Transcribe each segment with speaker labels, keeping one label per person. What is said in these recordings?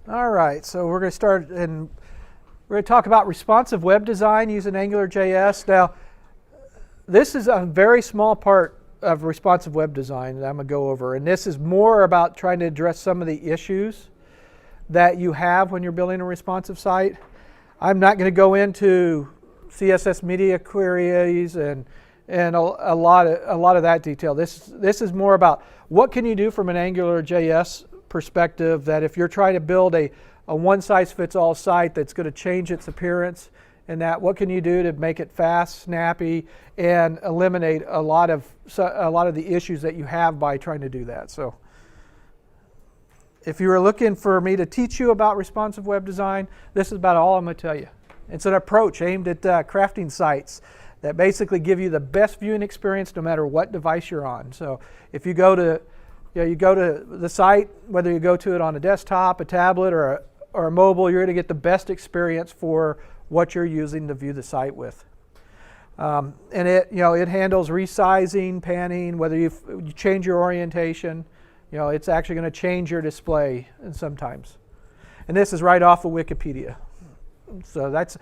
Speaker 1: All right, so we're going to start and we're going to talk about responsive web design using AngularJS. Now, this is a very small part of responsive web design that I'm going to go over, and this is more about trying to address some of the issues that you have when you're building a responsive site. I'm not going to go into CSS media queries and a lot of that detail. This is more about what can you do from an AngularJS perspective, that if you're trying to build a one-size-fits-all site that's going to change its appearance, and that what can you do to make it fast, snappy, and eliminate a lot of the issues that you have by trying to do that. So if you were looking for me to teach you about responsive web design, this is about all I'm going to tell you. It's an approach aimed at crafting sites that basically give you the best viewing experience no matter what device you're on. So if you go to the site, whether you go to it on a desktop, a tablet, or a mobile, you're going to get the best experience for what you're using to view the site with. And it handles resizing, panning, whether you change your orientation. It's actually going to change your display sometimes. And this is right off of Wikipedia. So that's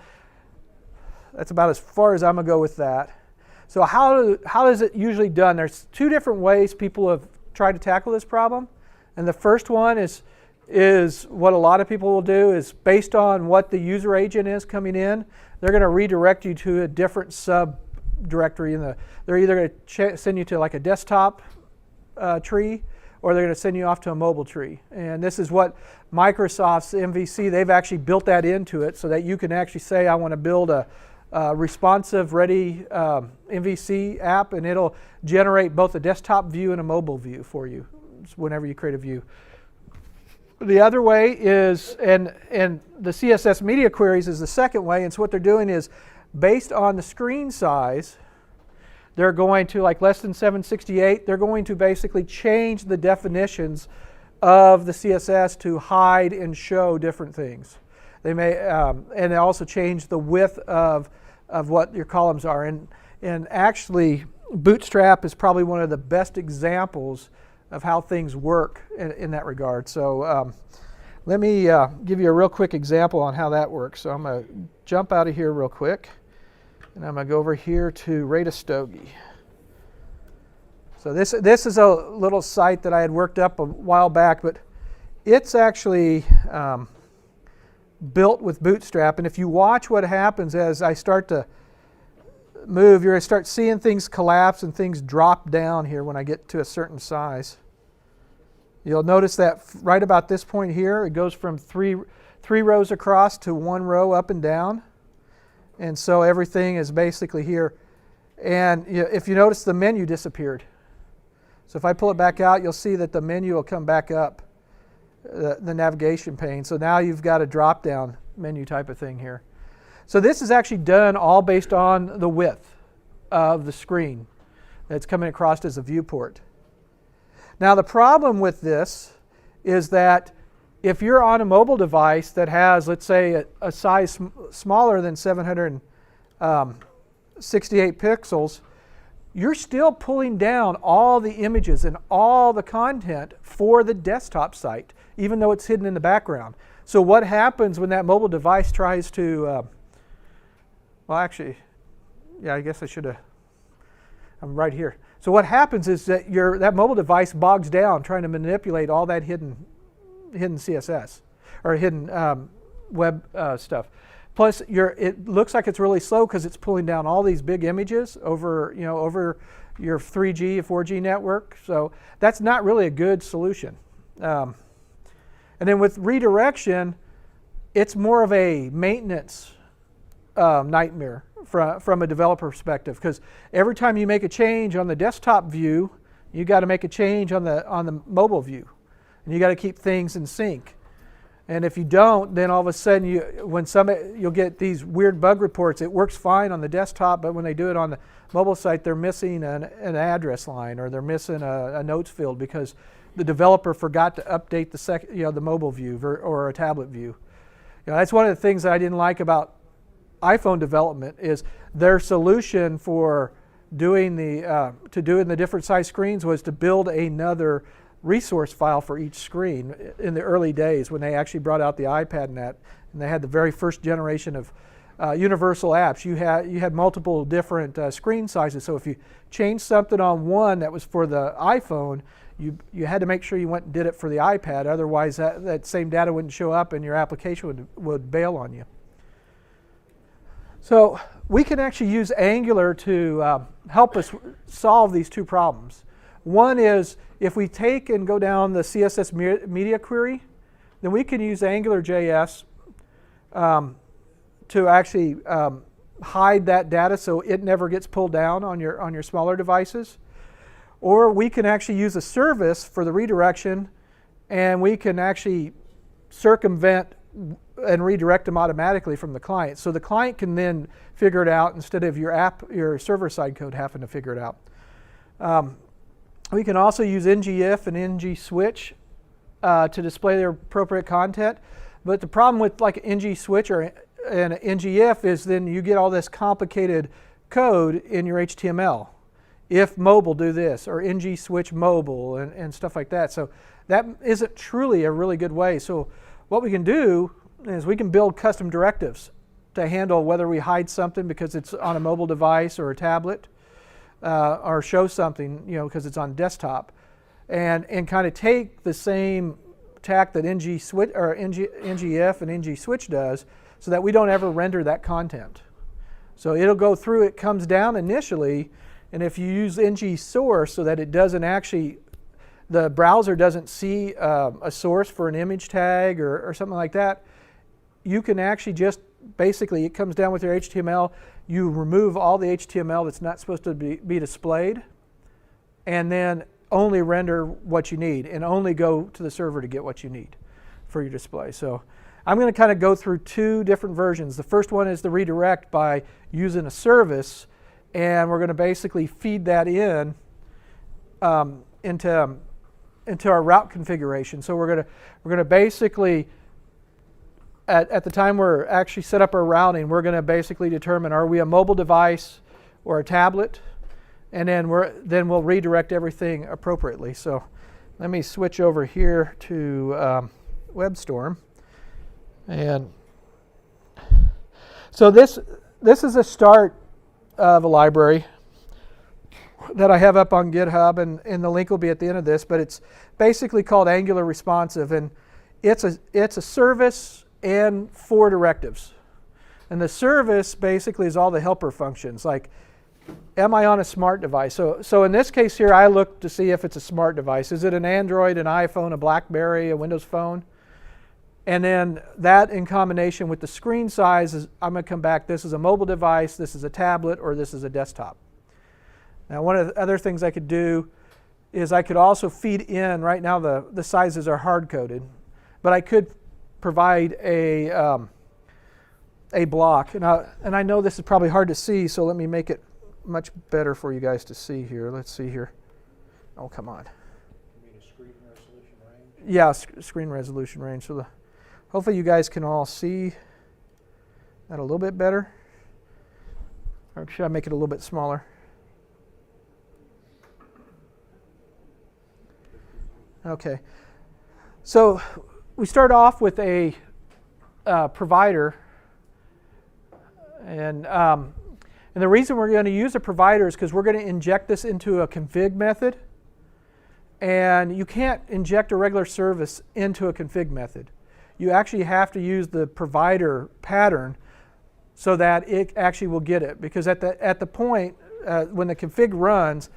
Speaker 1: about as far as I'm going to go with that. So how is it usually done? There's two different ways people have tried to tackle this problem. And the first one is what a lot of people will do is, based on what the user agent is coming in, they're going to redirect you to a different subdirectory. They're either going to send you to like a desktop tree, or they're going to send you off to a mobile tree. And this is what Microsoft's MVC, they've actually built that into it so that you can actually say, I want to build a responsive ready MVC app, and it'll generate both a desktop view and a mobile view for you whenever you create a view. The other way is, and the CSS media queries is the second way, and so what they're doing is, based on the screen size, they're going to, like less than 768, they're going to basically change the definitions of the CSS to hide and show different things. They may, and they also change the width of what your columns are. And actually, Bootstrap is probably one of the best examples of how things work in that regard. So let me give you a real quick example on how that works. So I'm going to jump out of here real quick, and I'm going to go over here to Rate a Stogie. So this is a little site that I had worked up a while back, but it's actually built with Bootstrap. And if you watch what happens as I start to move, you're going to start seeing things collapse and things drop down here when I get to a certain size. You'll notice that right about this point here, it goes from three rows across to one row up and down. And so everything is basically here. And if you notice, the menu disappeared. So if I pull it back out, you'll see that the menu will come back up, the navigation pane. So now you've got a drop-down menu type of thing here. So this is actually done all based on the width of the screen that's coming across as a viewport. Now the problem with this is that if you're on a mobile device that has, let's say, a size smaller than 768 pixels, you're still pulling down all the images and all the content for the desktop site, even though it's hidden in the background. So what happens when that mobile device tries to, well actually, yeah, I guess I should have, I'm right here. So what happens is that that mobile device bogs down trying to manipulate all that hidden CSS or hidden web stuff. Plus, it looks like it's really slow because it's pulling down all these big images over your 3G, 4G network. So that's not really a good solution. And then with redirection, it's more of a maintenance nightmare from a developer perspective, because every time you make a change on the desktop view, you got to make a change on the mobile view, and you got to keep things in sync. And if you don't, then all of a sudden you'll get these weird bug reports. It works fine on the desktop, but when they do it on the mobile site, they're missing an address line, or they're missing a notes field because the developer forgot to update the mobile view or a tablet view. That's one of the things that I didn't like about iPhone development, is their solution for doing the different size screens was to build another resource file for each screen in the early days when they actually brought out the iPad Net, and they had the very first generation of universal apps. You had multiple different screen sizes, so if you changed something on one that was for the iPhone, you had to make sure you went and did it for the iPad, otherwise that same data wouldn't show up and your application would bail on you. So we can actually use Angular to help us solve these two problems. One is if we take and go down the CSS media query, then we can use AngularJS to actually hide that data so it never gets pulled down on your smaller devices. Or we can actually use a service for the redirection, and we can actually circumvent and redirect them automatically from the client. So the client can then figure it out instead of your server-side code having to figure it out. We can also use ngIf and ngSwitch to display their appropriate content. But the problem with like ngSwitch or an ngIf is then you get all this complicated code in your HTML. If mobile, do this, or ngSwitch mobile and stuff like that. So that isn't truly a really good way. So what we can do is we can build custom directives to handle whether we hide something because it's on a mobile device or a tablet, or show something because it's on desktop, and kind of take the same tack that ngSwitch or ngIf and ngSwitch does, so that we don't ever render that content. So it'll go through, it comes down initially, and if you use ngSource so that it doesn't actually, the browser doesn't see a source for an image tag or something like that, you can actually just basically, it comes down with your HTML, you remove all the HTML that's not supposed to be displayed, and then only render what you need and only go to the server to get what you need for your display. So I'm going to kind of go through two different versions. The first one is the redirect by using a service, and we're going to basically feed that in into our route configuration. So we're going to basically, at the time we're actually set up our routing, we're going to basically determine, are we a mobile device or a tablet? And then we'll redirect everything appropriately. So let me switch over here to WebStorm. And so this is a start of a library that I have up on GitHub, and the link will be at the end of this, but it's basically called Angular Responsive, and it's a service and 4 directives. And the service basically is all the helper functions, like, am I on a smart device? So in this case here, I look to see if it's a smart device. Is it an Android, an iPhone, a BlackBerry, a Windows Phone? And then that in combination with the screen size, I'm going to come back, this is a mobile device, this is a tablet, or this is a desktop. Now one of the other things I could do is I could also feed in, right now the sizes are hard-coded, but I could provide a block. And I know this is probably hard to see, so let me make it much better for you guys to see here. Let's see here. Oh, come on.
Speaker 2: You mean a screen resolution range?
Speaker 1: Yeah, screen resolution range. So hopefully you guys can all see that a little bit better. Or should I make it a little bit smaller? Okay. So we start off with a provider, and the reason we're going to use a provider is because we're going to inject this into a config method, and you can't inject a regular service into a config method. You actually have to use the provider pattern so that it actually will get it, because at the point when the config runs,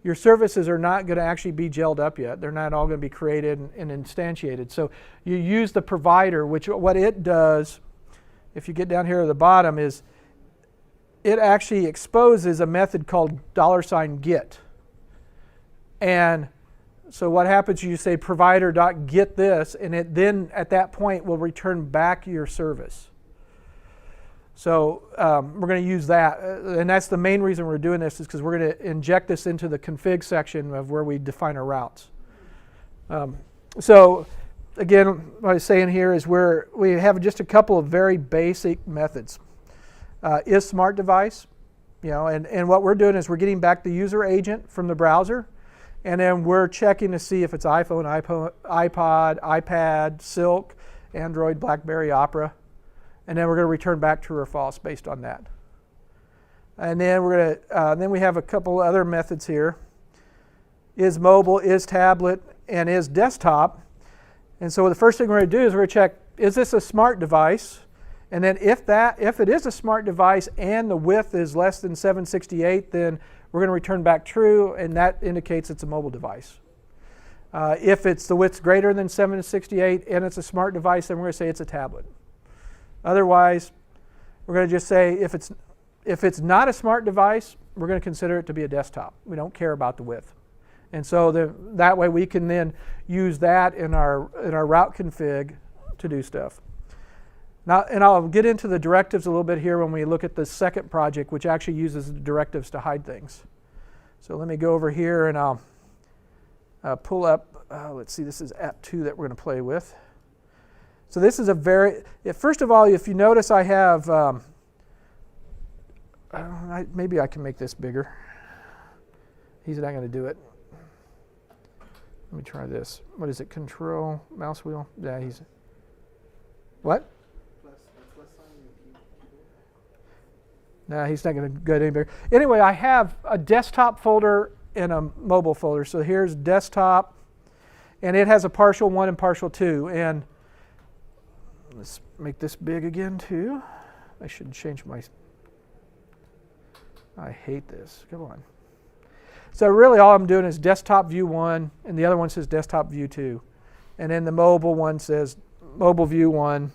Speaker 1: your services are not going to actually be gelled up yet. They're not all going to be created and instantiated. So you use the provider, which what it does, if you get down here at the bottom, is it actually exposes a method called $get. And so what happens, you say provider.get this, and it then at that point will return back your service. So we're going to use that, and that's the main reason we're doing this, is because we're going to inject this into the config section of where we define our routes. So again, what I was saying here is we have just a couple of very basic methods. Is smart device, and what we're doing is we're getting back the user agent from the browser, And then we're checking to see if it's iPhone, iPod, iPad, Silk, Android, BlackBerry, Opera. And then we're going to return back true or false based on that. And then we're going to then we have a couple other methods here. Is mobile, is tablet, and is desktop. And so the first thing we're going to do is we're going to check, is this a smart device? And then if it is a smart device and the width is less than 768, then we're going to return back true, and that indicates it's a mobile device. If the width's greater than 768 and it's a smart device, then we're going to say it's a tablet. Otherwise, we're going to just say if it's not a smart device, we're going to consider it to be a desktop. We don't care about the width. And so that way we can then use that in our route config to do stuff. Now, and I'll get into the directives a little bit here when we look at the second project, which actually uses the directives to hide things. So let me go over here and I'll pull up, let's see, this is app 2 that we're going to play with. So this is first of all, if you notice I have, maybe I can make this bigger. He's not going to do it. Let me try this. What is it, control, mouse wheel? Yeah, what? No, he's not going to go any bigger. Anyway, I have a desktop folder and a mobile folder. So here's desktop, and it has a partial 1 and partial 2. And let's make this big again too. I should change I hate this. Come on. So really all I'm doing is desktop view 1, and the other one says desktop view 2. And then the mobile one says mobile view 1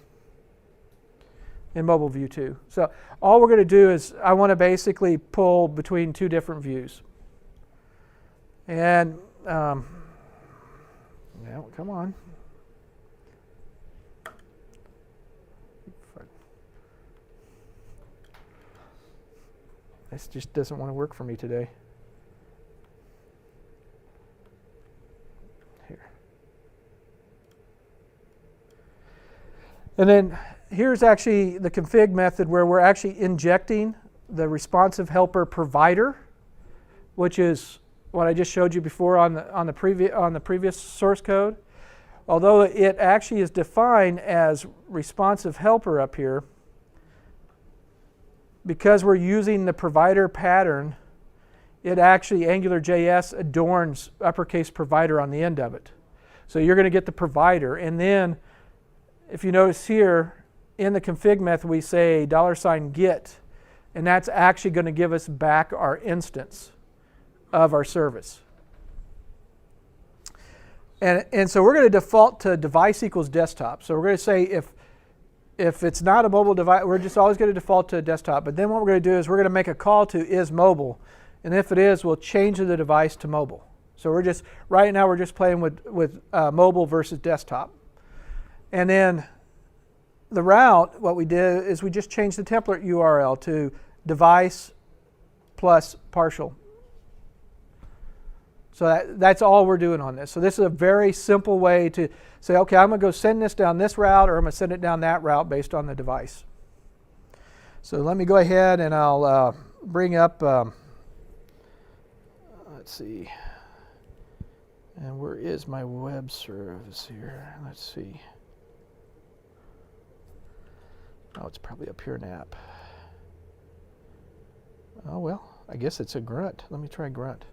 Speaker 1: and mobile view 2. So all we're going to do is I want to basically pull between two different views. And yeah, come on. This just doesn't want to work for me today. Here. And then here's actually the config method where we're actually injecting the responsive helper provider, which is what I just showed you before on the previous source code. Although it actually is defined as responsive helper up here, because we're using the provider pattern, it actually, AngularJS adorns uppercase provider on the end of it. So you're going to get the provider. And then, if you notice here, in the config method, we say $get, and that's actually going to give us back our instance of our service. And so we're going to default to device equals desktop. So we're going to say if it's not a mobile device, we're just always going to default to a desktop. But then what we're going to do is we're going to make a call to is mobile. And if it is, we'll change the device to mobile. So right now we're just playing with mobile versus desktop. And then the route, what we did is we just changed the template URL to device plus partial. So that's all we're doing on this. So this is a very simple way to say, okay, I'm going to go send this down this route, or I'm going to send it down that route based on the device. So let me go ahead and I'll bring up, let's see, and where is my web service here? Let's see. Oh, it's probably up here in app. Oh, well, I guess it's a grunt. Let me try grunt.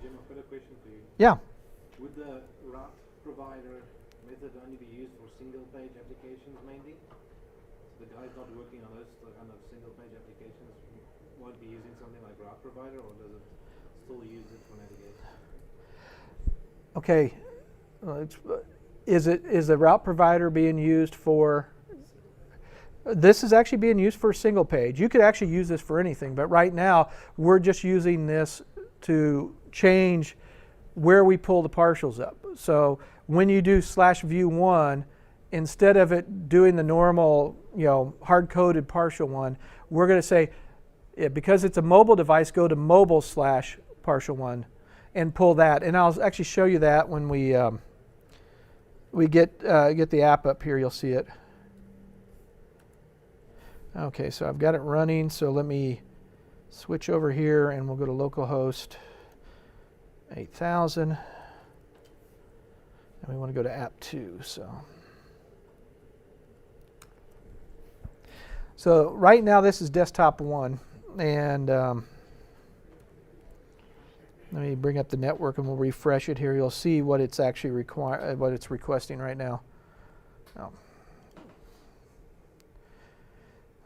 Speaker 2: Jim, I've got a question for you.
Speaker 1: Yeah.
Speaker 2: Would the route provider method only be used for single-page applications mainly? So the guy's not working on those kind of single-page applications won't be using something like route provider, or does it still use it for navigation?
Speaker 1: Okay. Is the route provider being used for? This is actually being used for a single page. You could actually use this for anything, but right now we're just using this to change where we pull the partials up. So when you do /view1, instead of it doing the normal, hard-coded partial one, we're going to say, because it's a mobile device, go to mobile /partial1 and pull that. And I'll actually show you that when we get the app up here. You'll see it. Okay, so I've got it running. So let me switch over here, and we'll go to localhost. 8000. And we want to go to app 2. So right now this is desktop 1. And let me bring up the network and we'll refresh it here. You'll see what it's actually requesting right now. Oh.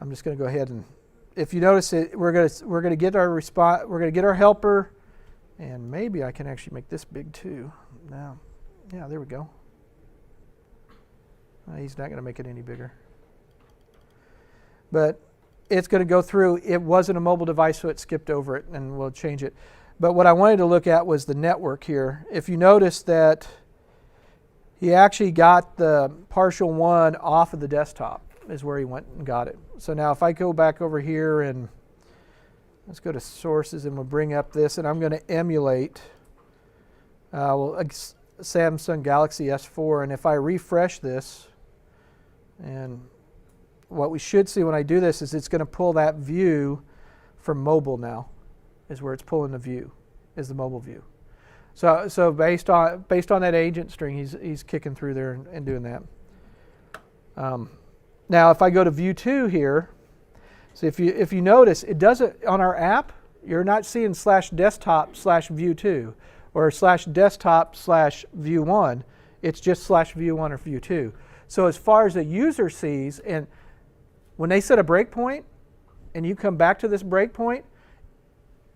Speaker 1: I'm just going to go ahead and, if you notice it, we're going to get our response. We're going to get our helper, and maybe I can actually make this big too. Now, yeah, there we go. He's not going to make it any bigger, but it's going to go through. It wasn't a mobile device, so it skipped over it, and we'll change it. But what I wanted to look at was the network here. If you notice that he actually got the partial 1 off of the desktop is where he went and got it. So now if I go back over here and let's go to sources and we'll bring up this, and I'm going to emulate Samsung Galaxy S4, and if I refresh this, and what we should see when I do this is it's going to pull that view from mobile now, is where it's pulling the view, is the mobile view. So based on that agent string, he's kicking through there and doing that. Now if I go to view 2 here, so if you notice, it doesn't on our app. You're not seeing /desktop/view2 or /desktop/view1. It's just /view1 or view2. So as far as the user sees, and when they set a breakpoint, and you come back to this breakpoint,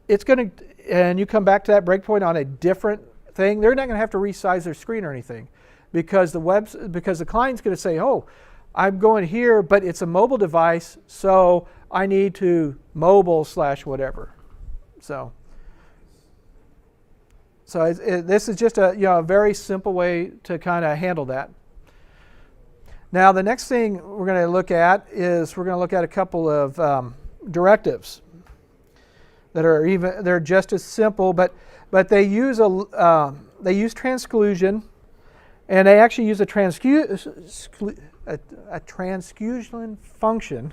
Speaker 1: it's going to, and you come back to that breakpoint on a different thing. They're not going to have to resize their screen or anything, because the client's going to say, "Oh, I'm going here, but it's a mobile device, so I need to mobile/whatever." So this is just a very simple way to kind of handle that. Now the next thing we're going to look at is we're going to look at a couple of directives that are they're just as simple, but they use transclusion, and they actually use a transclusion function.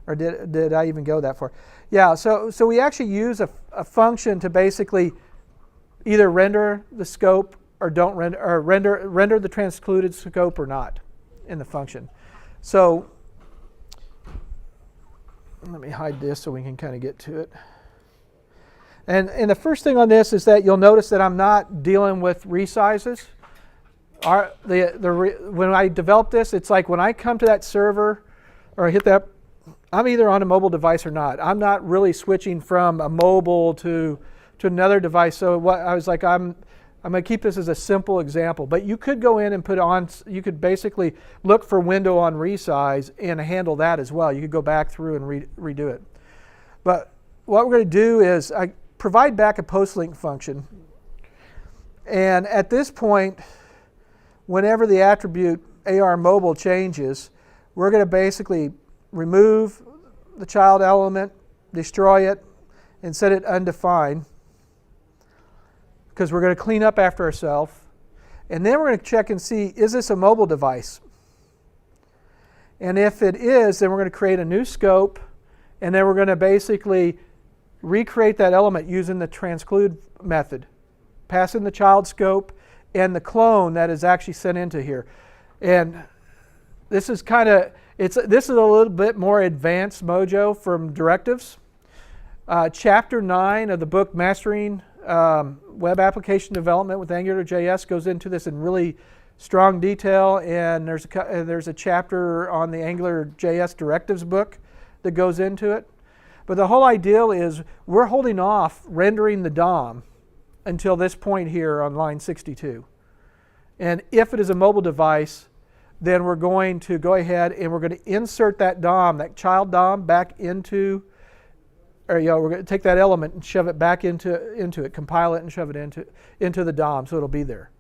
Speaker 1: Or did I even go that far? Yeah. So we actually use a function to basically either render the scope or don't render, or render the transcluded scope or not in the function. So let me hide this so we can kind of get to it. And the first thing on this is that you'll notice that I'm not dealing with resizes. When I develop this, it's like when I come to that server or I hit that, I'm either on a mobile device or not. I'm not really switching from a mobile to another device. So what I was like, I'm going to keep this as a simple example. But you could go in and you could basically look for window on resize and handle that as well. You could go back through and redo it. But what we're going to do is I provide back a postlink function. And at this point, whenever the attribute AR mobile changes, we're going to basically remove the child element, destroy it, and set it undefined, because we're going to clean up after ourselves. And then we're going to check and see, is this a mobile device? And if it is, then we're going to create a new scope, and then we're going to basically recreate that element using the transclude method, pass in the child scope and the clone that is actually sent into here. And this is this is a little bit more advanced mojo from directives. Chapter 9 of the book Mastering Web Application Development with AngularJS goes into this in really strong detail, and there's a chapter on the AngularJS directives book that goes into it. But the whole idea is we're holding off rendering the DOM until this point here on line 62. And if it is a mobile device, then we're going to go ahead and we're going to insert that DOM, that child DOM, back into, or we're going to take that element and shove it back into it, compile it and shove it into the DOM so it'll be there.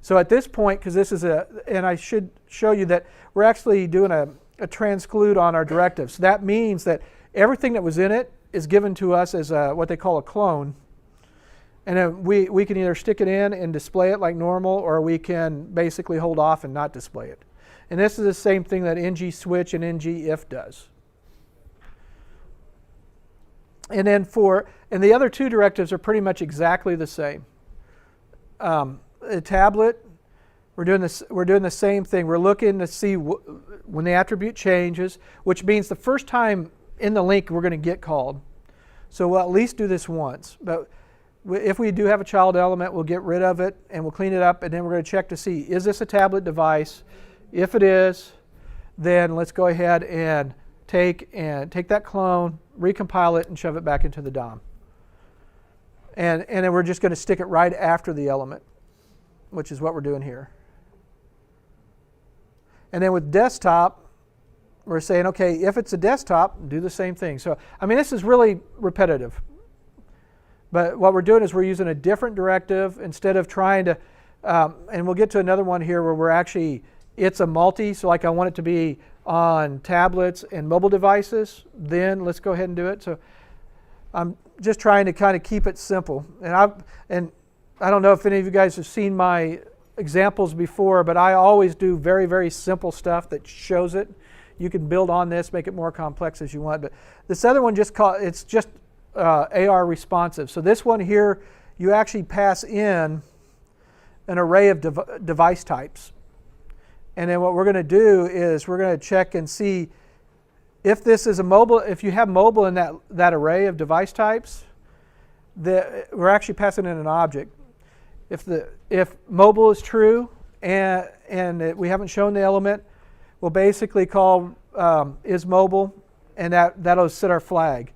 Speaker 1: So at this point, because this is and I should show you that we're actually doing a transclude on our directives. So that means that everything that was in it is given to us as what they call a clone. And then we can either stick it in and display it like normal, or we can basically hold off and not display it. And this is the same thing that ng switch and ng if does. And then and the other two directives are pretty much exactly the same. A tablet, we're doing the same thing. We're looking to see when the attribute changes, which means the first time in the link we're going to get called. So we'll at least do this once. But if we do have a child element, we'll get rid of it and we'll clean it up, and then we're going to check to see, is this a tablet device? If it is, then let's go ahead and take that clone, recompile it, and shove it back into the DOM. And then we're just going to stick it right after the element, which is what we're doing here. And then with desktop, we're saying, okay, if it's a desktop, do the same thing. So, I mean, this is really repetitive. But what we're doing is we're using a different directive instead of trying to, and we'll get to another one here where we're actually, it's a multi, so like I want it to be on tablets and mobile devices, then let's go ahead and do it. So I'm just trying to kind of keep it simple. And I don't know if any of you guys have seen my examples before, but I always do very, very simple stuff that shows it. You can build on this, make it more complex as you want. But this other one it's just AR responsive. So this one here, you actually pass in an array of device types. And then what we're going to do is we're going to check and see if this is a mobile, if you have mobile in that array of device types, we're actually passing in an object. If mobile is true and we haven't shown the element, we'll basically call is mobile, and that'll set our flag.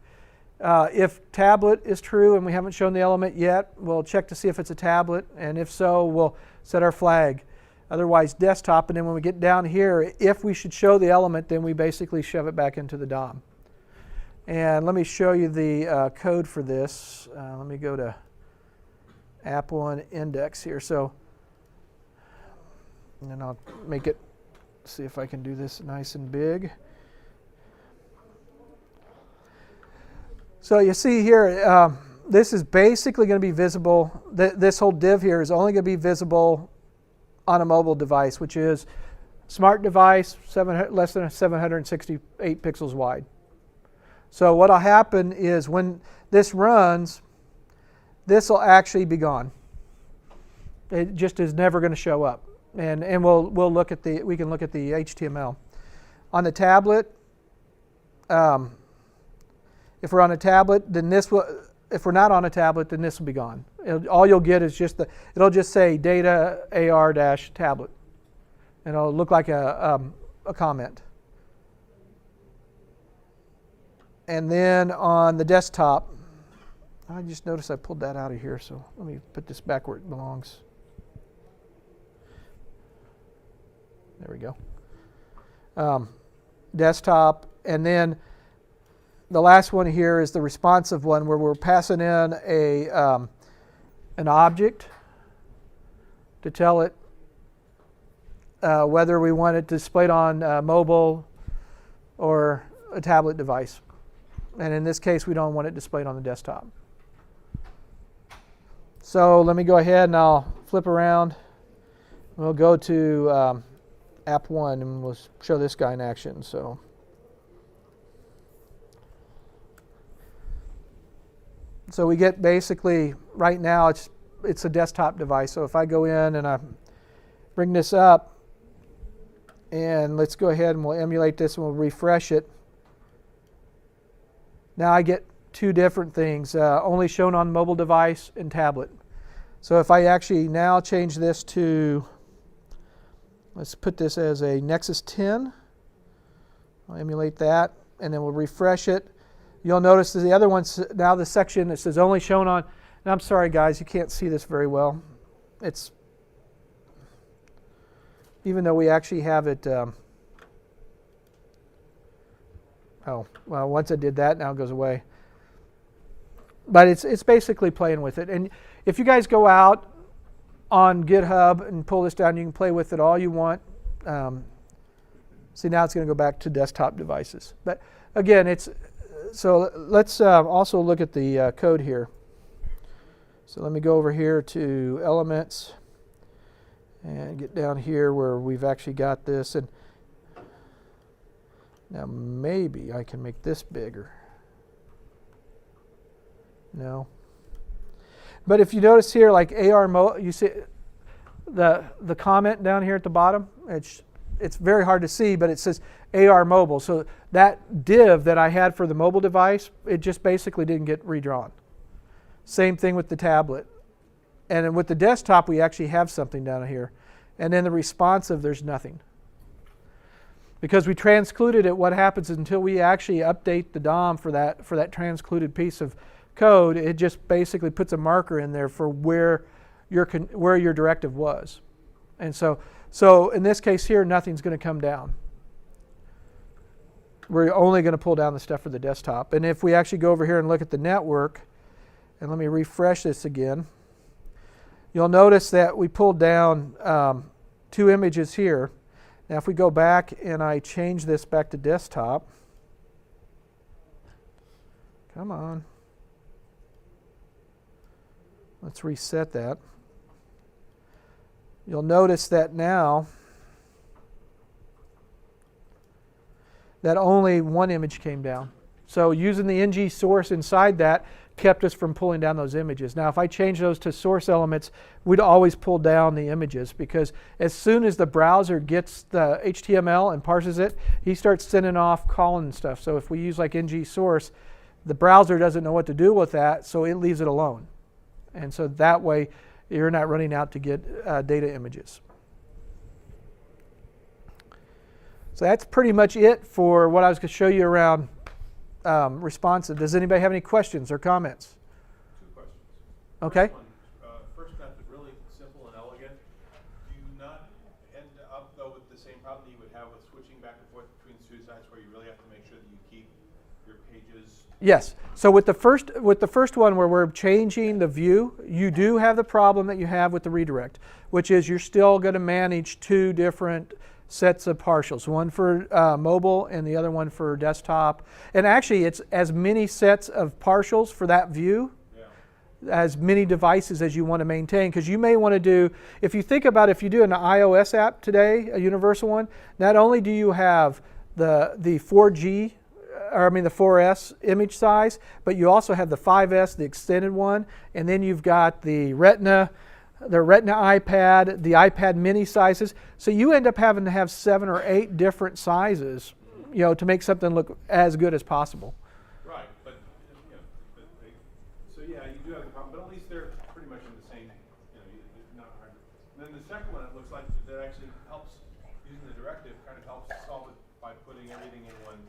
Speaker 1: If tablet is true and we haven't shown the element yet, we'll check to see if it's a tablet, and if so, we'll set our flag. Otherwise, desktop, and then when we get down here, if we should show the element, then we basically shove it back into the DOM. And let me show you the code for this. Let me go to app1 index here. So, and then I'll make it, see if I can do this nice and big. So you see here, this is basically going to be visible. This whole div here is only going to be visible on a mobile device, which is smart device, less than 768 pixels wide. So what'll happen is when this runs, this will actually be gone. It just is never going to show up. And we can look at the HTML. On the tablet, if we're on a tablet, then this will, if we're not on a tablet, then this will be gone. All you'll get is just it'll just say data AR-tablet. And it'll look like a comment. And then on the desktop, I just noticed I pulled that out of here, so let me put this back where it belongs. There we go. Desktop, and then the last one here is the responsive one, where we're passing in an object to tell it whether we want it displayed on mobile or a tablet device. And in this case, we don't want it displayed on the desktop. So let me go ahead and I'll flip around. We'll go to app 1 and we'll show this guy in action. So we get basically, right now it's a desktop device. So if I go in and I bring this up, and let's go ahead and we'll emulate this and we'll refresh it. Now I get two different things, only shown on mobile device and tablet. So if I actually now change this to, let's put this as a Nexus 10. I'll emulate that, and then we'll refresh it. You'll notice that the other one's now the section that says only shown on, and I'm sorry guys, you can't see this very well. It's, even though we actually have it, oh, well, once I did that, now it goes away. But it's basically playing with it. And if you guys go out on GitHub and pull this down, you can play with it all you want. See, now it's going to go back to desktop devices. But again, so let's also look at the code here. So let me go over here to Elements and get down here where we've actually got this. And now maybe I can make this bigger. No. But if you notice here, like you see the comment down here at the bottom. It's very hard to see, but it says AR mobile. So that div that I had for the mobile device, it just basically didn't get redrawn. Same thing with the tablet. And then with the desktop, we actually have something down here. And then the responsive, there's nothing. Because we transcluded it, what happens is until we actually update the DOM for that transcluded piece of code, it just basically puts a marker in there for where your directive was. And so in this case here, nothing's going to come down. We're only going to pull down the stuff for the desktop. And if we actually go over here and look at the network, and let me refresh this again, you'll notice that we pulled down 2 images here. Now if we go back and I change this back to desktop, come on, let's reset that. You'll notice that now that only 1 image came down. So using the ng source inside that kept us from pulling down those images. Now if I change those to source elements, we'd always pull down the images, because as soon as the browser gets the HTML and parses it, he starts sending off calling stuff. So if we use like ng source, the browser doesn't know what to do with that, so it leaves it alone. And so that way you're not running out to get data images. So that's pretty much it for what I was going to show you around responsive. Does anybody have any questions or comments?
Speaker 3: 2 questions.
Speaker 1: Okay.
Speaker 3: First method, really simple and elegant. Do you not end up, though, with the same problem that you would have with switching back and forth between 2 sites, where you really have to make sure that you keep your pages?
Speaker 1: Yes. So with the first one where we're changing the view, you do have the problem that you have with the redirect, which is you're still going to manage 2 different sets of partials, one for mobile and the other one for desktop. And actually, it's as many sets of partials for that view, as many devices as you want to maintain. Because you may want to do, if you think about if you do an iOS app today, a universal one, not only do you have the 4G, or I mean the 4S image size, but you also have the 5S, the extended one, and then you've got the Retina iPad, the iPad mini sizes. So you end up having to have 7 or 8 different sizes, to make something look as good as possible.
Speaker 3: Right, but so yeah, you do have the problem, but at least they're pretty much in the same. Not hard. And then the second one, it looks like that actually helps using the directive, kind of helps solve it by putting everything in one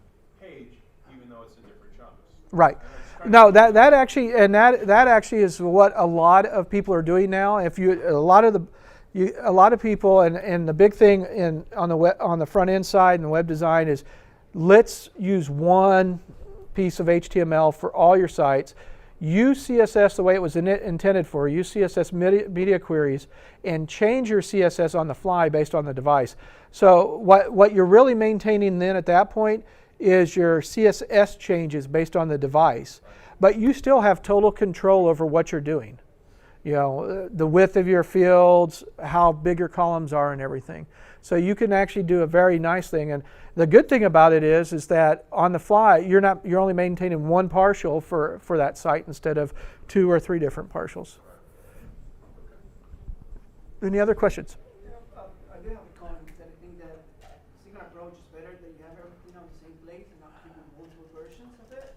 Speaker 3: page, even though it's in different chunks.
Speaker 1: Right. No, that actually is what a lot of people are doing now. A lot of people, and the big thing on the front end side and web design is, let's use one piece of HTML for all your sites. Use CSS the way it was intended for. Use CSS media queries and change your CSS on the fly based on the device. So what you're really maintaining then at that point is your CSS changes based on the device, but you still have total control over what you're doing. The width of your fields, how big your columns are, and everything. So you can actually do a very nice thing. And the good thing about it is that on the fly, you're only maintaining 1 partial for that site instead of 2 or 3 different partials. Any other questions?
Speaker 4: I do have a comment that I think that the second approach is better, that you have everything on the same place and not keeping multiple versions of it.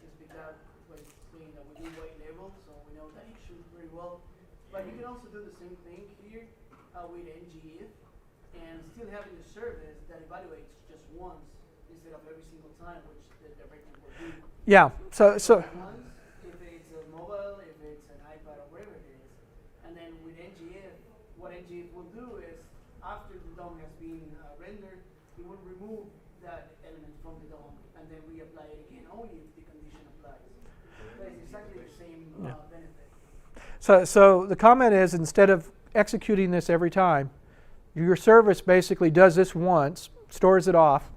Speaker 4: It's because we're saying that we do white label, so we know that it should pretty well. But you can also do the same thing here with ngIf, and still having the service that evaluates just once instead of every single time, which the directive will do.
Speaker 1: Yeah. So
Speaker 4: Once, if it's a mobile, if it's an iPad or whatever it is, and then with ngIf, what ngIf will do is, after the DOM has been rendered, it will remove that element from the DOM and then reapply it again only if the condition applies. So it's exactly the same benefit.
Speaker 1: So the comment is, instead of executing this every time, your service basically does this once, stores it off,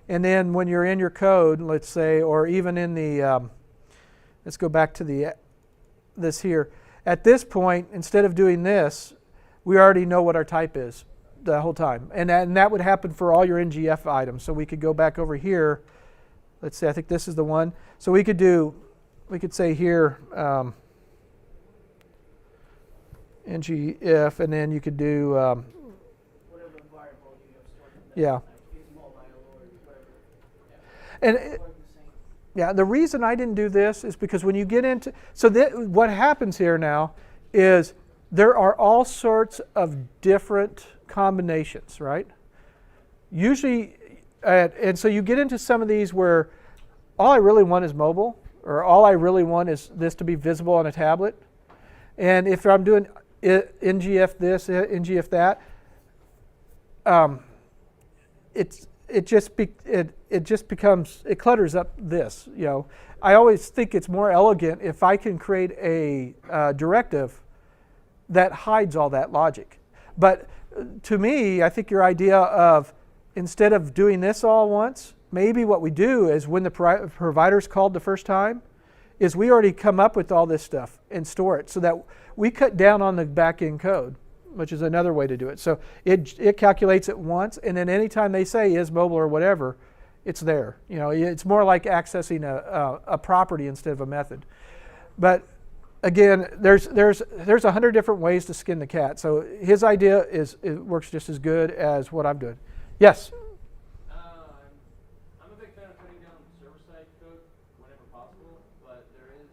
Speaker 1: and then when you're in your code, let's say, or even in the, let's go back to this here. At this point, instead of doing this, we already know what our type is the whole time. And that would happen for all your ngIf items. So we could go back over here. Let's say, I think this is the one. So we could do we could say here ngIf, and then you could do
Speaker 4: Whatever variable you have stored in there.
Speaker 1: yeah.
Speaker 4: Like is mobile or whatever.
Speaker 1: And
Speaker 4: Work the same.
Speaker 1: yeah, the reason I didn't do this is because when you get into, so what happens here now is there are all sorts of different combinations, right? Usually, and so you get into some of these where all I really want is mobile, or all I really want is this to be visible on a tablet. And if I'm doing ngIf this, ngIf that, it just becomes, it clutters up this. You know, I always think it's more elegant if I can create a directive that hides all that logic. But to me, I think your idea of instead of doing this all once, maybe what we do is when the provider's called the first time, is we already come up with all this stuff and store it so that we cut down on the back-end code, which is another way to do it. So it calculates it once, and then anytime they say is mobile or whatever, it's there. You know, it's more like accessing a property instead of a method. But again, there's 100 different ways to skin the cat. So his idea it works just as good as what I'm doing. Yes.
Speaker 5: I'm a big fan of cutting down server-side code whenever possible, but there is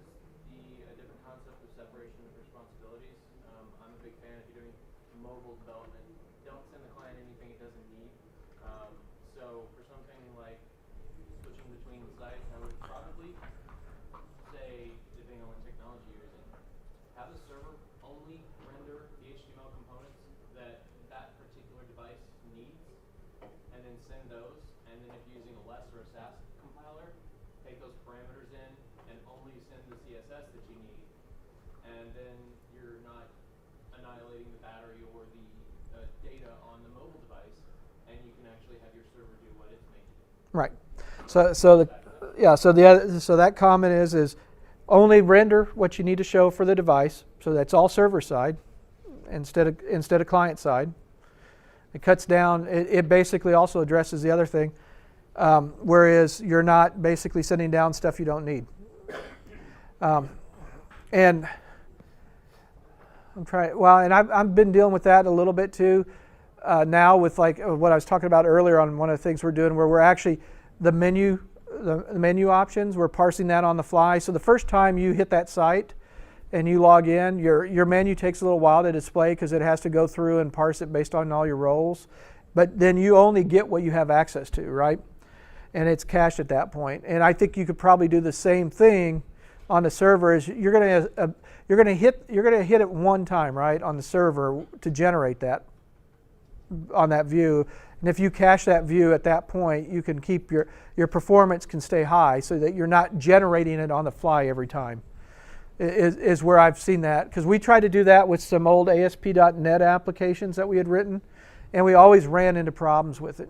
Speaker 5: a different concept of separation of responsibilities. I'm a big fan if you're doing mobile development. Don't send the client anything it doesn't need. So for something like switching between sites, I would probably say, depending on what technology you're using, have the server only render the HTML components that particular device needs, and then send those. And then if you're using a LESS or a SAS compiler, take those parameters in and only send the CSS that you need. And then you're not annihilating the battery or the data on the mobile device, and you can actually have your server do what it's made to do.
Speaker 1: Right. So that comment is only render what you need to show for the device. So that's all server side instead of client side. It cuts down. It basically also addresses the other thing, whereas you're not basically sending down stuff you don't need. And I'm trying. Well, and I've been dealing with that a little bit too. Now with like what I was talking about earlier on one of the things we're doing, where we're actually the menu options, we're parsing that on the fly. So the first time you hit that site and you log in, your menu takes a little while to display because it has to go through and parse it based on all your roles. But then you only get what you have access to, right? And it's cached at that point. And I think you could probably do the same thing on the server. Is you're going to hit it one time, right, on the server to generate that on that view. And if you cache that view at that point, you can keep your performance can stay high so that you're not generating it on the fly every time. Is where I've seen that, because we tried to do that with some old ASP.NET applications that we had written, and we always ran into problems with it,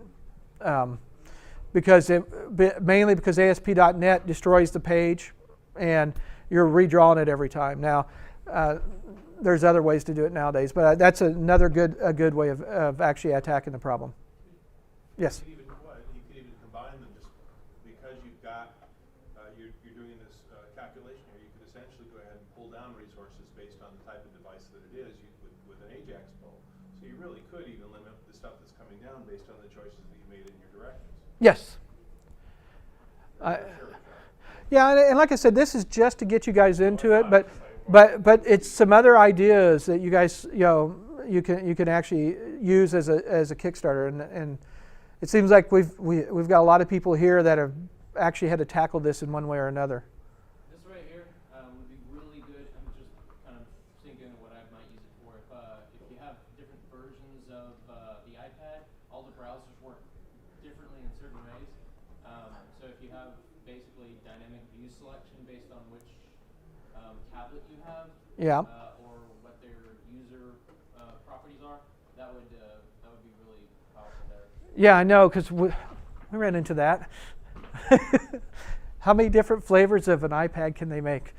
Speaker 1: mainly because ASP.NET destroys the page, and you're redrawing it every time. Now, there's other ways to do it nowadays, but that's another good way of actually attacking the problem. Yes.
Speaker 3: You could even combine them just because you've got you're doing this calculation here. You could essentially go ahead and pull down resources based on the type of device that it is with an AJAX pull. So you really could even limit the stuff that's coming down based on the choices that you made in your directives.
Speaker 1: Yes. Yeah, and like I said, this is just to get you guys into it, but it's some other ideas that you guys you can actually use as a Kickstarter, and it seems like we've got a lot of people here that have actually had to tackle this in one way or another.
Speaker 5: This right here would be really good. I'm just kind of thinking what I might use it for. If you have different versions of the iPad, all the browsers work differently in certain ways. So if you have basically dynamic view selection based on which tablet you have,
Speaker 1: Yeah.
Speaker 5: or what their user properties are, that would be really powerful there.
Speaker 1: Yeah, I know, because we ran into that. How many different flavors of an iPad can they make?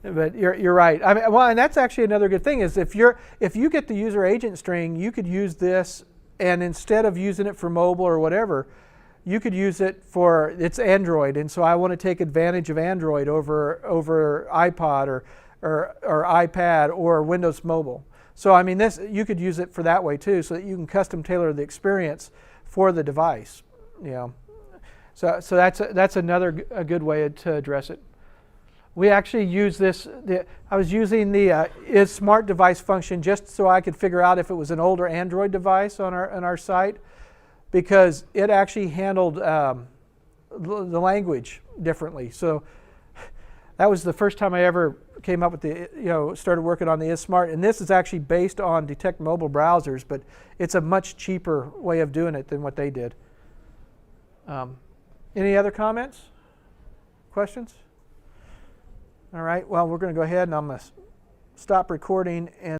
Speaker 1: But you're right. I mean, well, and that's actually another good thing is if you get the user agent string, you could use this, and instead of using it for mobile or whatever, you could use it for, it's Android, and so I want to take advantage of Android over iPod or iPad or Windows Mobile. So I mean, this, you could use it for that way too, so that you can custom tailor the experience for the device. You know, so that's another a good way to address it. We actually use this. I was using the is smart device function just so I could figure out if it was an older Android device on our site, because it actually handled the language differently. So that was the first time I ever came up with the, started working on the is smart. And this is actually based on Detect Mobile browsers, but it's a much cheaper way of doing it than what they did. Any other comments? Questions? All right, well, we're going to go ahead and I'm going to stop recording and